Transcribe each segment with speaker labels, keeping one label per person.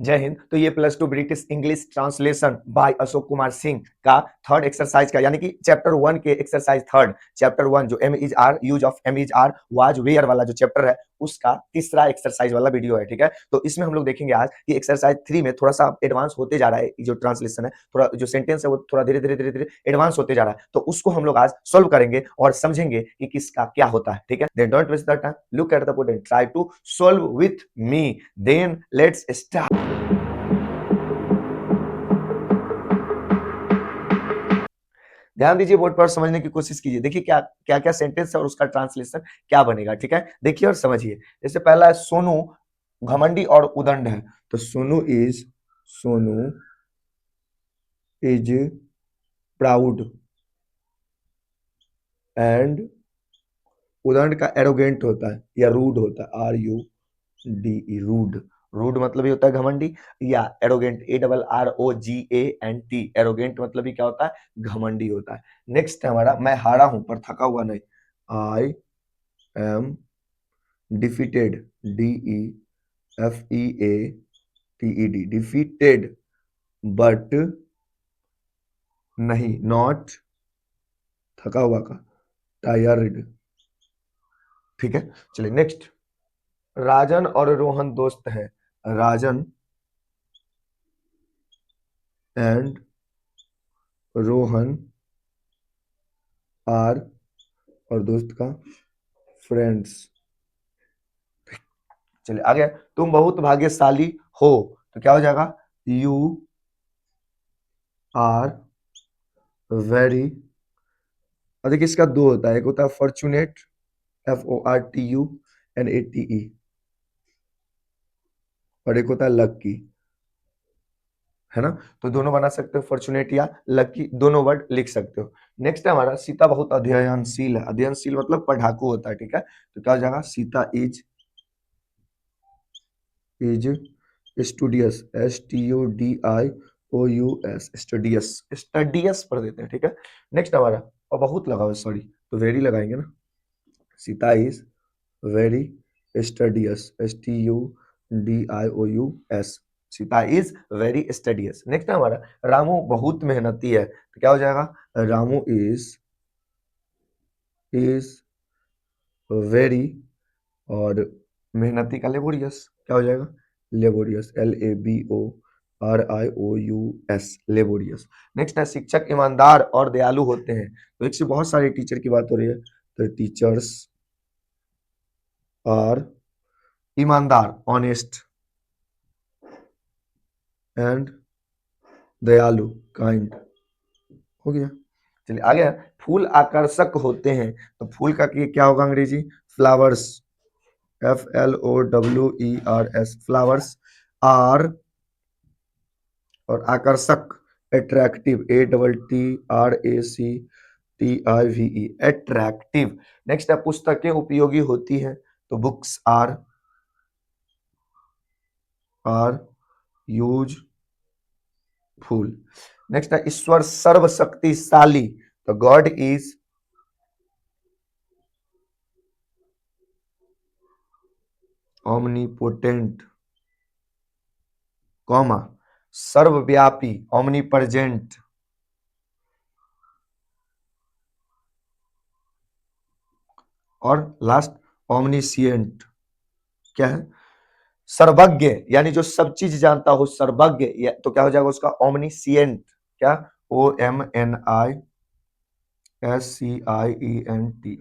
Speaker 1: जय हिंद। तो ये +2 British English translation bye Ashok Kumar Singh का थर्ड एक्सरसाइज का यानी कि चैप्टर 1 के एक्सरसाइज थर्ड चैप्टर 1 जो am is are use of am is are was were वाला जो चैप्टर है उसका तीसरा एक्सरसाइज वाला वीडियो है। ठीक है, तो इसमें हम लोग देखेंगे आज कि एक्सरसाइज 3 में थोड़ा सा एडवांस होते जा रहा है। जो ट्रांसलेशन है थोड़ा जो सेंटेंस है वो थोड़ा धीरे धीरे धीरे धीरे एडवांस होते जा रहा है, तो उसको हम लोग आज सोल्व करेंगे और समझेंगे कि किसका क्या होता है। ठीक है, then don't waste the time, look at the board and try to solve with me. Then let's start. ध्यान दीजिए बोर्ड पर, समझने की कोशिश कीजिए। देखिए क्या क्या क्या सेंटेंस है और उसका ट्रांसलेशन क्या बनेगा। ठीक है, देखिए और समझिए। जैसे पहला है सोनू घमंडी और उदंड है, तो सोनू इज प्राउड एंड उदंड का एरोगेंट होता है या रूड होता है, RUDE रूड। रूड मतलब ये होता है घमंडी, या एरोगेंट ARROGANT एरोगेंट मतलब ही क्या होता है, घमंडी होता है। नेक्स्ट है हमारा मैं हारा हूं पर थका हुआ नहीं, I am defeated DEFEATED defeated, but नहीं नॉट थका हुआ का टायर्ड। ठीक है, चलिए नेक्स्ट। राजन और रोहन दोस्त हैं, राजन एंड रोहन आर और दोस्त का फ्रेंड्स। चलिए आगे, तुम बहुत भाग्यशाली हो, तो क्या हो जाएगा, यू आर वेरी। और देखिए इसका दो होता है, एक होता है फॉर्चुनेट FORTUNATE और एक होता है लक्की, है ना। तो दोनों बना सकते हो, फॉर्चुनेट या लकी, दोनों वर्ड लिख सकते हो। नेक्स्ट है हमारा सीता बहुत अध्ययनशील है, अध्ययनशील मतलब पढ़ाकू होता है। ठीक है, तो क्या हो जाएगा, Sita is studious STUDIOUS studious, studious पढ़ देते हैं। ठीक है, नेक्स्ट हमारा और बहुत लगाओ सॉरी, तो वेरी लगाएंगे ना, Sita is very studious STUDIOUS, Sita is very studious. Next है हमारा रामू बहुत मेहनती है, तो क्या हो जाएगा, रामू इज वेरी और मेहनती का लेबोरियस, क्या हो जाएगा, लेबोरियस LABORIOUS लेबोरियस। नेक्स्ट है शिक्षक ईमानदार और दयालु होते हैं, तो एक से बहुत सारे टीचर की बात हो रही है, तो टीचर्स आर ईमानदार ऑनेस्ट एंड दयालु काइंड, हो गया। चलिए आगे है, फूल आकर्षक होते हैं, तो फूल का क्या होगा अंग्रेजी, फ्लावर्स FLOWERS, फ्लावर्स आर और आकर्षक अट्रैक्टिव ATTRACTIVE अट्रैक्टिव। नेक्स्ट है पुस्तकें उपयोगी होती हैं, तो बुक्स आर यूजफुल। नेक्स्ट है ईश्वर सर्वशक्तिशाली, तो गॉड इज omnipotent, कॉमा सर्वव्यापी omnipresent, और लास्ट omniscient, क्या है, सर्वज्ञ, यानी जो सब चीज जानता हो, सर्वज्ञ, तो क्या हो जाएगा उसका omniscient, क्या OMNISCIENT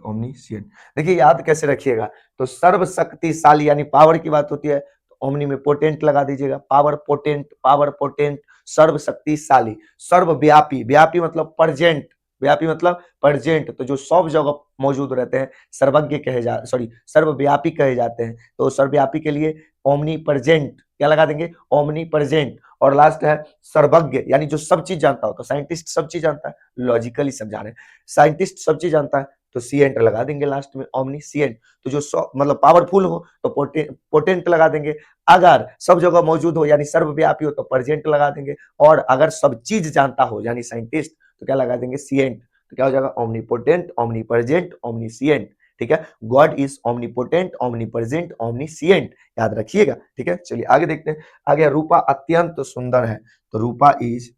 Speaker 1: omniscient। देखिए याद कैसे रखिएगा, तो सर्वशक्तिशाली यानी पावर की बात होती है, तो ओमनी में पोटेंट लगा दीजिएगा, पावर पोटेंट सर्वशक्तिशाली। सर्वव्यापी, व्यापी मतलब प्रेजेंट, व्यापी मतलब प्रेजेंट, तो जो सब जगह मौजूद रहते हैं सर्वज्ञ कहे जा सॉरी सर्वव्यापी कहे जाते हैं, तो सर्वव्यापी के लिए ओमनी प्रेजेंट क्या लगा देंगे, ओमनी प्रेजेंट। और लास्ट है सर्वज्ञ, यानी जो सब चीज जानता हो, तो साइंटिस्ट सब चीज जानता है, लॉजिकली समझा रहे हैं, साइंटिस्ट सब चीज जानता है, तो सीएंट लगा देंगे लास्ट में, ओमनीसिएंट। तो जो मतलब पावरफुल हो तो पोटेंट लगा देंगे, अगर सब जगह मौजूद हो यानी सर्वव्यापी हो तो प्रेजेंट लगा देंगे, और अगर सब चीज जानता हो यानी साइंटिस्ट तो क्या लगा देंगे, सीएंट। तो क्या हो जाएगा, ओमनीपोटेंट, ओमनीप्रेजेंट, ओमनीसिएंट। ठीक है। God is omnipotent, omnipresent, omniscient, याद रखिएगा, ठीक है। चलिए आगे देखते हैं। आगे रूपा अत्यंत सुंदर है, तो Rupa is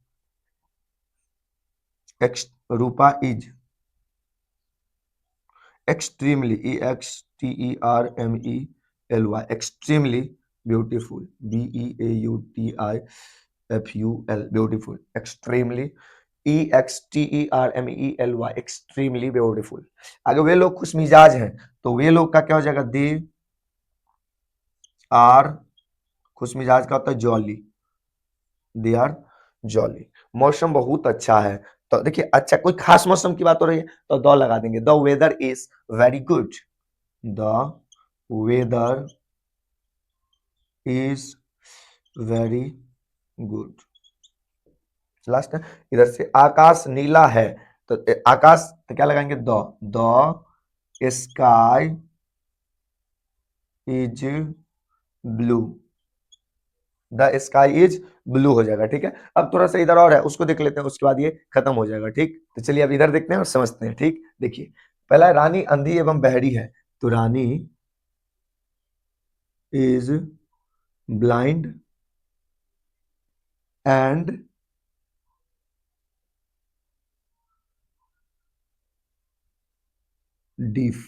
Speaker 1: Rupa is extremely, extremely, extremely beautiful, beautiful, beautiful, extremely, extremely, extremely beautiful। अगर वे लोग खुश मिजाज हैं तो वे लोग का क्या हो जाएगा, दे आर, खुश मिजाज का होता है जॉली, दे आर जॉली। मौसम बहुत अच्छा है, तो देखिए अच्छा कोई खास मौसम की बात हो रही है तो द लगा देंगे, the weather is very good, the weather is very good. Last इधर से आकाश नीला है, तो आकाश तो क्या लगाएंगे, the sky is blue, the sky is blue हो जाएगा, ठीक है। अब थोड़ा सा इधर और है, उसको देख लेते हैं, उसके बाद ये खत्म हो जाएगा, ठीक। तो चलिए अब इधर देखते हैं और समझते हैं, ठीक। देखिए पहला रानी अंधी एवं बहरी है, तो Rani is blind and deaf,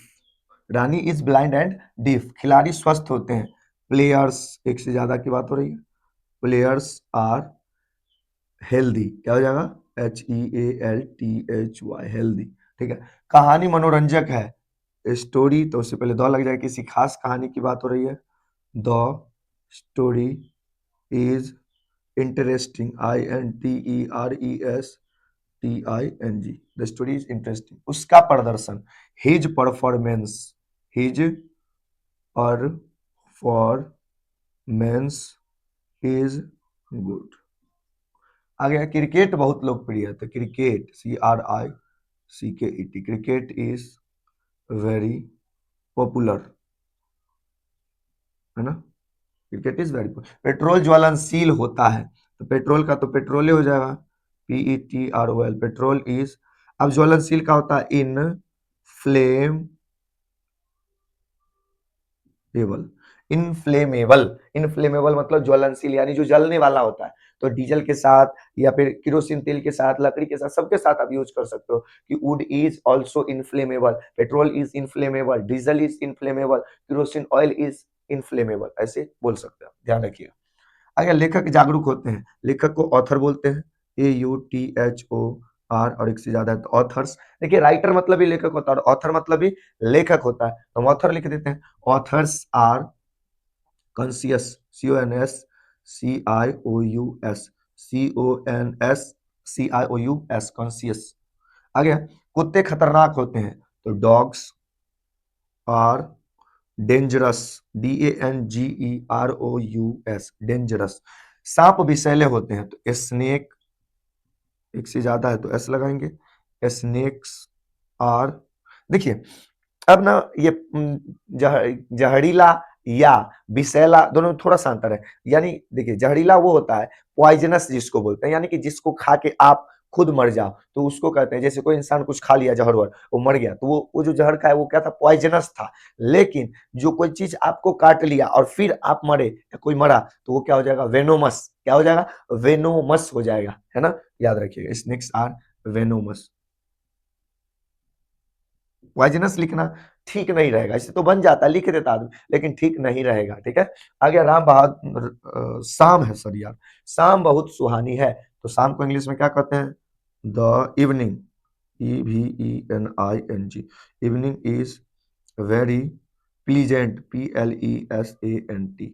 Speaker 1: Rani is blind and deaf, खिलाड़ी स्वस्थ होते हैं, प्लेयर्स एक से ज्यादा की बात हो रही है, प्लेयर्स आर हेल्दी, क्या हो जाएगा, HEALTHY, हेल्दी, ठीक है। कहानी मनोरंजक है, स्टोरी तो उससे पहले द लग जाएगा, किसी खास कहानी की बात हो रही है, the story is interesting, INTERESTING, the story is interesting. उसका प्रदर्शन, his performance, his performance is good. आ गया क्रिकेट बहुत लोकप्रिय है, तो cricket CRICKET, cricket is very popular, है ना, cricket is very popular. Petrol ज्वलनशील होता है, तो पेट्रोल का तो पेट्रोल हो जाएगा, PETROL, पेट्रोल इज, अब ज्वलनशील का होता है इन फ्लेम एबल, इनफ्लेमेबल, इनफ्लेमेबल मतलब ज्वलनशील यानी जो जलने वाला होता है, तो डीजल के साथ या फिर किरोसिन तेल के साथ, लकड़ी के साथ, सबके साथ आप यूज कर सकते हो कि would is also inflammable, petrol is inflammable, diesel is inflammable, kerosene oil is inflammable, ऐसे बोल सकते हैं, ध्यान रखिएगा। अगर लेखक जागरूक होते हैं, लेखक को ऑथर बोलते हैं, AUTHOR, और एक से ज्यादा है तो ऑथर्स। देखिए राइटर मतलब ही लेखक होता है और ऑथर मतलब ही लेखक होता है, तो हम ऑथर लिख देते हैं। Authors are conscious, CONSCIOUS conscious. आगे कुत्ते खतरनाक होते हैं, तो dogs are dangerous, DANGEROUS, dangerous. सांप विषैले होते हैं, तो स्नेक एक से ज्यादा है तो एस लगाएंगे, स्नेक्स आर। देखिए अब ना ये जहरीला या विषैला दोनों में थोड़ा सा अंतर है, यानी देखिए जहरीला वो होता है पॉइजनस जिसको बोलते हैं, यानी कि जिसको खा के आप खुद मर जाओ तो उसको कहते हैं, जैसे कोई इंसान कुछ खा लिया जहर वहर वो मर गया, तो वो जो जहर खाया वो क्या था, पॉइजनस था। लेकिन जो कोई चीज आपको काट लिया और फिर आप मरे या कोई मरा तो वो क्या हो जाएगा, वेनोमस, क्या हो जाएगा, वेनोमस हो जाएगा, है ना, याद रखिएगा, स्नेक्स आर वेनोमस। पॉइजनस लिखना ठीक नहीं रहेगा, इससे तो बन जाता, लिख देता आदमी, लेकिन ठीक नहीं रहेगा, ठीक है। आगे राम बहादुर, शाम है सर यार, शाम बहुत सुहानी है, तो शाम को इंग्लिश में क्या कहते हैं, the evening, EVENING, evening is very pleasant, PLESANT,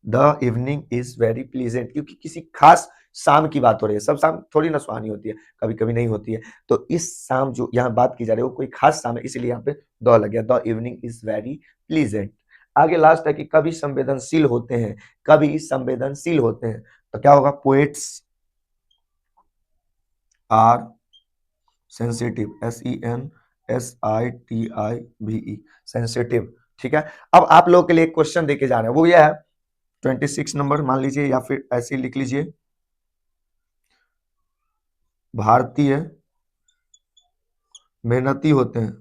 Speaker 1: the evening is very pleasant, क्योंकि किसी खास शाम की बात हो रही है, सब शाम थोड़ी ना सुहानी होती है, कभी कभी नहीं होती है, तो इस शाम जो यहाँ बात की जा रही है वो कोई खास शाम है, इसलिए यहाँ पे द लग गया, the evening is very pleasant. आगे लास्ट है कि कभी संवेदनशील होते हैं, कभी संवेदनशील होते हैं, तो क्या होगा, poets are sensitive, SENSITIVE, sensitive, ठीक है। अब आप लोगों के लिए एक क्वेश्चन देके जा रहे हैं, वो यह है 26 नंबर मान लीजिए, या फिर ऐसे ही लिख लीजिए, भारतीय मेहनती होते हैं,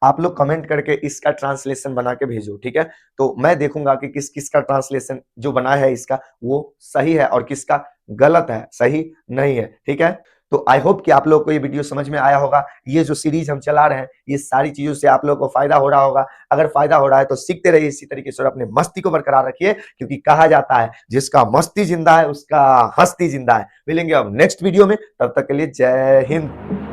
Speaker 1: आप लोग कमेंट करके इसका ट्रांसलेशन बना के भेजो, ठीक है। तो मैं देखूंगा कि किस किस का ट्रांसलेशन जो बना है इसका वो सही है और किसका गलत है, सही नहीं है, ठीक है। तो आई होप कि आप लोगों को ये वीडियो समझ में आया होगा। ये जो सीरीज हम चला रहे हैं ये सारी चीजों से आप लोगों को फायदा हो रहा होगा। अगर फायदा हो रहा है तो सीखते रहिए इसी तरीके से और अपने मस्ती को बरकरार रखिए, क्योंकि कहा जाता है जिसका मस्ती जिंदा है उसका हस्ती जिंदा है। मिलेंगे अब नेक्स्ट वीडियो में, तब तक के लिए जय हिंद।